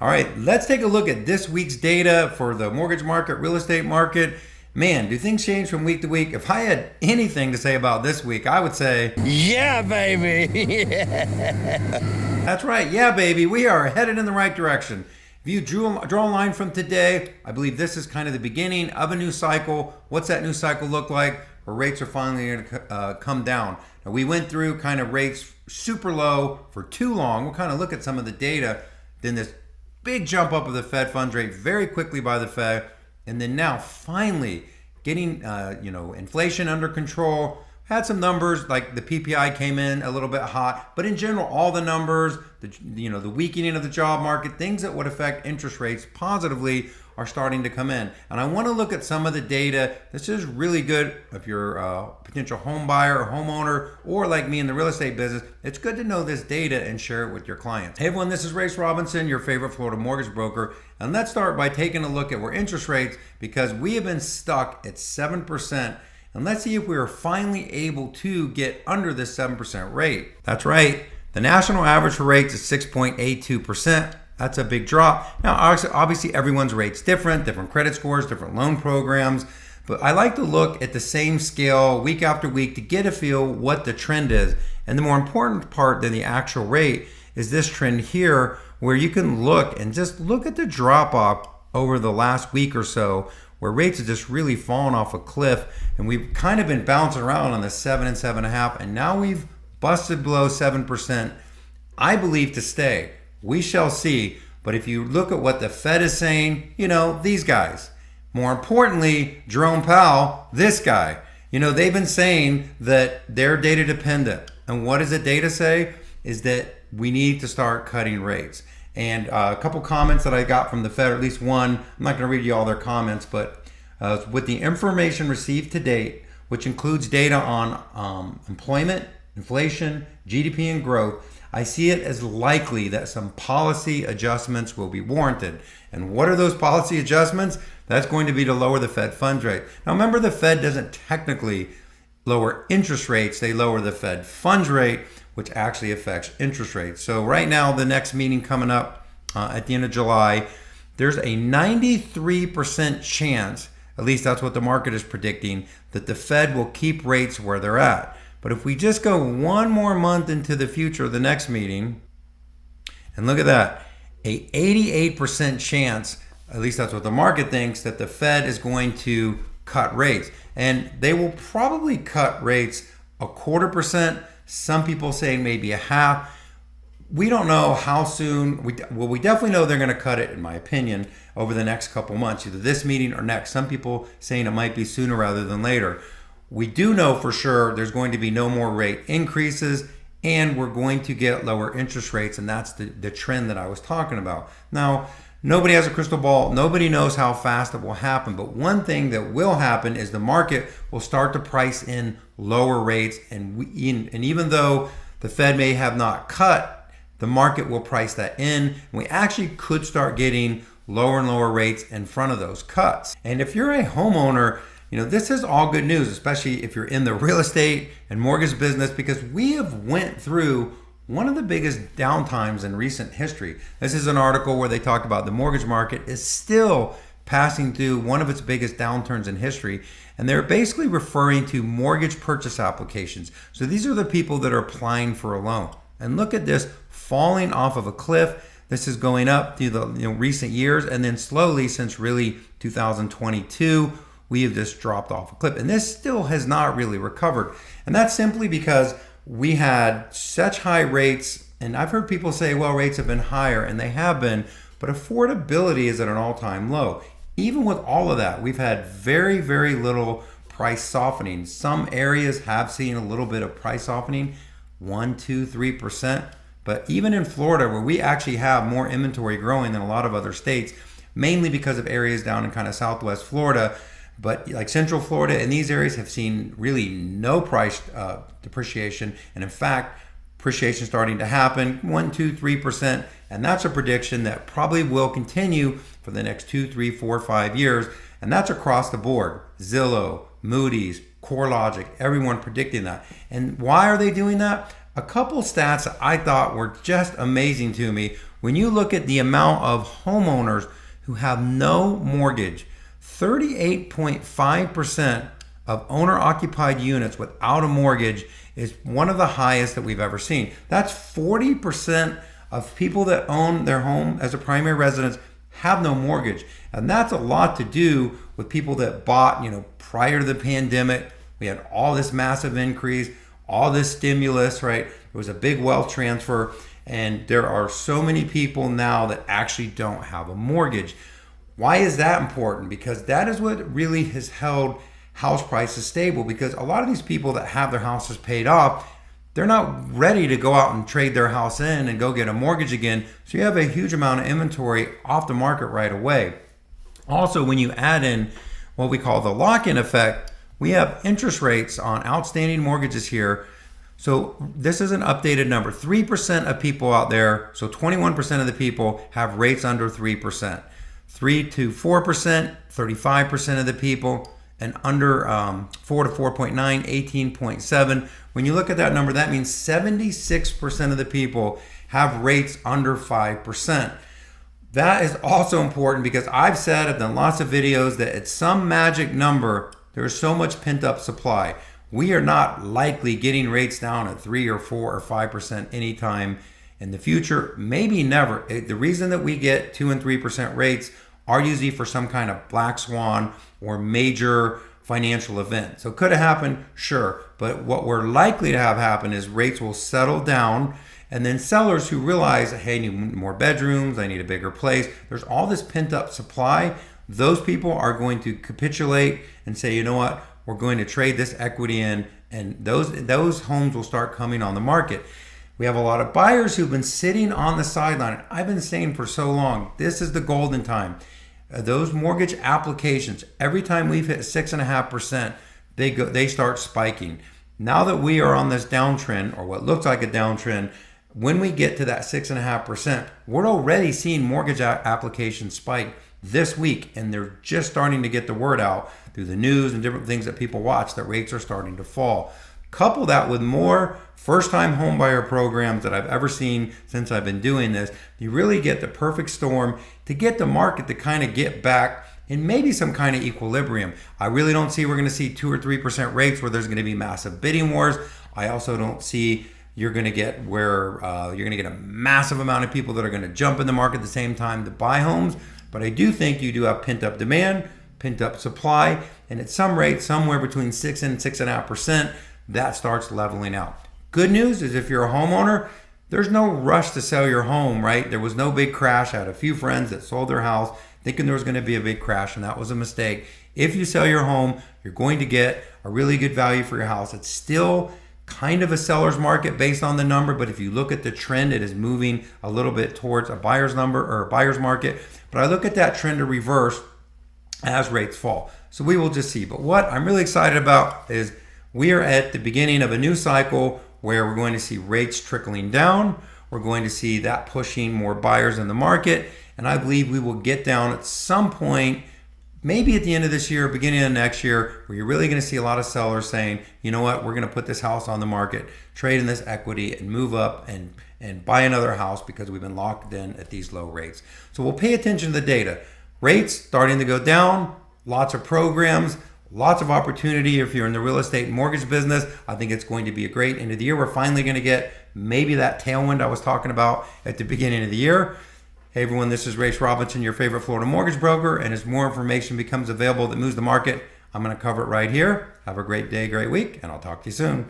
All right, let's take a look at this week's data for the mortgage market, real estate market. Man, do things change from week to week? If I had anything to say about this week, I would say, yeah, baby. that's right, yeah, baby, we are headed in the right direction. If you draw a line from today, I believe this is kind of the beginning of a new cycle. What's that new cycle look like? Where rates are finally going to come down. Now, we went through kind of rates super low for too long. We'll kind of look at some of the data. Then this big jump up of the Fed funds rate very quickly by the Fed, and then now finally getting inflation under control. Had some numbers like the PPI came in a little bit hot, but in general, all the numbers, the weakening of the job market, things that would affect interest rates positively are starting to come in. And I want to look at some of the data. This is really good if you're a potential home buyer or homeowner, or like me in the real estate business. It's good to know this data and share it with your clients. Hey everyone, this is Rayce Robinson, your favorite Florida mortgage broker. And let's start by taking a look at where interest rates, because we have been stuck at 7%. And let's see if we are finally able to get under this 7% rate. That's right. The national average for rates is 6.82%. That's a big drop. Now, obviously, everyone's rate's different credit scores, different loan programs. But I like to look at the same scale week after week to get a feel what the trend is. And the more important part than the actual rate is this trend here, where you can look and just look at the drop off over the last week or so, where rates have just really fallen off a cliff, and we've kind of been bouncing around on the 7 and 7.5, and now we've busted below 7%. I believe to stay. We shall see. But if you look at what the Fed is saying, these guys. More importantly, Jerome Powell, this guy. They've been saying that they're data dependent. And what does the data say? Is that we need to start cutting rates. And a couple comments that I got from the Fed, or at least one. I'm not going to read you all their comments, but with the information received to date, which includes data on employment, inflation, GDP, and growth, I see it as likely that some policy adjustments will be warranted. And what are those policy adjustments? That's going to be to lower the Fed funds rate. Now remember, the Fed doesn't technically lower interest rates. They lower the Fed funds rate, which actually affects interest rates. So right now, the next meeting coming up at the end of July, there's a 93% chance, at least that's what the market is predicting, that the Fed will keep rates where they're at. But if we just go one more month into the future of the next meeting, and look at that, a 88% chance, at least that's what the market thinks, that the Fed is going to cut rates. And they will probably cut rates 0.25%. Some people say maybe a half. We don't know how soon. We definitely know they're going to cut it, in my opinion, over the next couple months, either this meeting or next. Some people saying it might be sooner rather than later. We do know for sure there's going to be no more rate increases, and we're going to get lower interest rates, and that's the trend that I was talking about. Now, nobody has a crystal ball. Nobody knows how fast it will happen, but one thing that will happen is the market will start to price in lower rates, and even though the Fed may have not cut, the market will price that in. We actually could start getting lower and lower rates in front of those cuts. And if you're a homeowner, this is all good news, especially if you're in the real estate and mortgage business, because we have went through one of the biggest downtimes in recent history. This is an article where they talked about the mortgage market is still passing through one of its biggest downturns in history. And they're basically referring to mortgage purchase applications. So these are the people that are applying for a loan. And look at this falling off of a cliff. This is going up through the recent years, and then slowly since really 2022, we have just dropped off a cliff. And this still has not really recovered. And that's simply because we had such high rates. And I've heard people say, well, rates have been higher, and they have been, but affordability is at an all-time low. Even with all of that, we've had very, very little price softening. Some areas have seen a little bit of price softening, 1, 2, 3%. But even in Florida, where we actually have more inventory growing than a lot of other states, mainly because of areas down in kind of Southwest Florida, but like Central Florida and these areas have seen really no price depreciation. And in fact, appreciation starting to happen, 1, 2, 3%. And that's a prediction that probably will continue for the next 2, 3, 4, 5 years. And that's across the board. Zillow, Moody's, CoreLogic, everyone predicting that. And why are they doing that? A couple stats that I thought were just amazing to me When you look at the amount of homeowners who have no mortgage, 38.5% of owner-occupied units without a mortgage is one of the highest that we've ever seen. That's 40% of people that own their home as a primary residence have no mortgage. And that's a lot to do with people that bought, prior to the pandemic. We had all this massive increase, all this stimulus, right? It was a big wealth transfer. And there are so many people now that actually don't have a mortgage. Why is that important? Because that is what really has held house prices stable, because a lot of these people that have their houses paid off, they're not ready to go out and trade their house in and go get a mortgage again. So you have a huge amount of inventory off the market right away. Also, when you add in what we call the lock-in effect, we have interest rates on outstanding mortgages here. So this is an updated number. 3% of people out there, so 21% of the people have rates under 3%. 3 to 4%, 35% of the people, and under 4 to 4.9, 18.7. When you look at that number, that means 76% of the people have rates under 5%. That is also important because I've done lots of videos that at some magic number, there's so much pent up supply. We are not likely getting rates down at 3 or 4 or 5% anytime in the future, maybe never. The reason that we get 2 and 3% rates are usually for some kind of black swan or major financial event. So could it happen? Sure. But what we're likely to have happen is rates will settle down, and then sellers who realize, hey, I need more bedrooms, I need a bigger place, there's all this pent up supply. Those people are going to capitulate and say, you know what, we're going to trade this equity in, and those homes will start coming on the market. We have a lot of buyers who've been sitting on the sideline. I've been saying for so long, this is the golden time. Those mortgage applications, every time we've hit 6.5%, they start spiking. Now that we are on this downtrend, or what looks like a downtrend, when we get to that 6.5%, we're already seeing mortgage applications spike this week, and they're just starting to get the word out through the news and different things that people watch that rates are starting to fall. Couple that with more first-time homebuyer programs that I've ever seen since I've been doing this, you really get the perfect storm to get the market to kind of get back in maybe some kind of equilibrium. I really don't see we're going to see 2 or 3% rates where there's going to be massive bidding wars. I also don't see you're going to get where you're going to get a massive amount of people that are going to jump in the market at the same time to buy homes. But I do think you do have pent-up demand, pent-up supply, and at some rate, somewhere between 6 and 6.5%, that starts leveling out. Good news is if you're a homeowner, there's no rush to sell your home, right? There was no big crash. I had a few friends that sold their house thinking there was going to be a big crash, and that was a mistake. If you sell your home, you're going to get a really good value for your house. It's still kind of a seller's market based on the number, but if you look at the trend, it is moving a little bit towards a buyer's number or a buyer's market. But I look at that trend to reverse as rates fall. So we will just see. But what I'm really excited about is we are at the beginning of a new cycle where we're going to see rates trickling down. We're going to see that pushing more buyers in the market. And I believe we will get down at some point, maybe at the end of this year, beginning of next year, where you're really going to see a lot of sellers saying, you know what, we're going to put this house on the market, trade in this equity, and move up and buy another house because we've been locked in at these low rates. So we'll pay attention to the data. Rates starting to go down, lots of programs, lots of opportunity if you're in the real estate and mortgage business. I think it's going to be a great end of the year. We're finally going to get maybe that tailwind I was talking about at the beginning of the year. Hey everyone, this is Rayce Robinson, your favorite Florida mortgage broker, and as more information becomes available that moves the market, I'm going to cover it right here. Have a great day, great week, and I'll talk to you soon.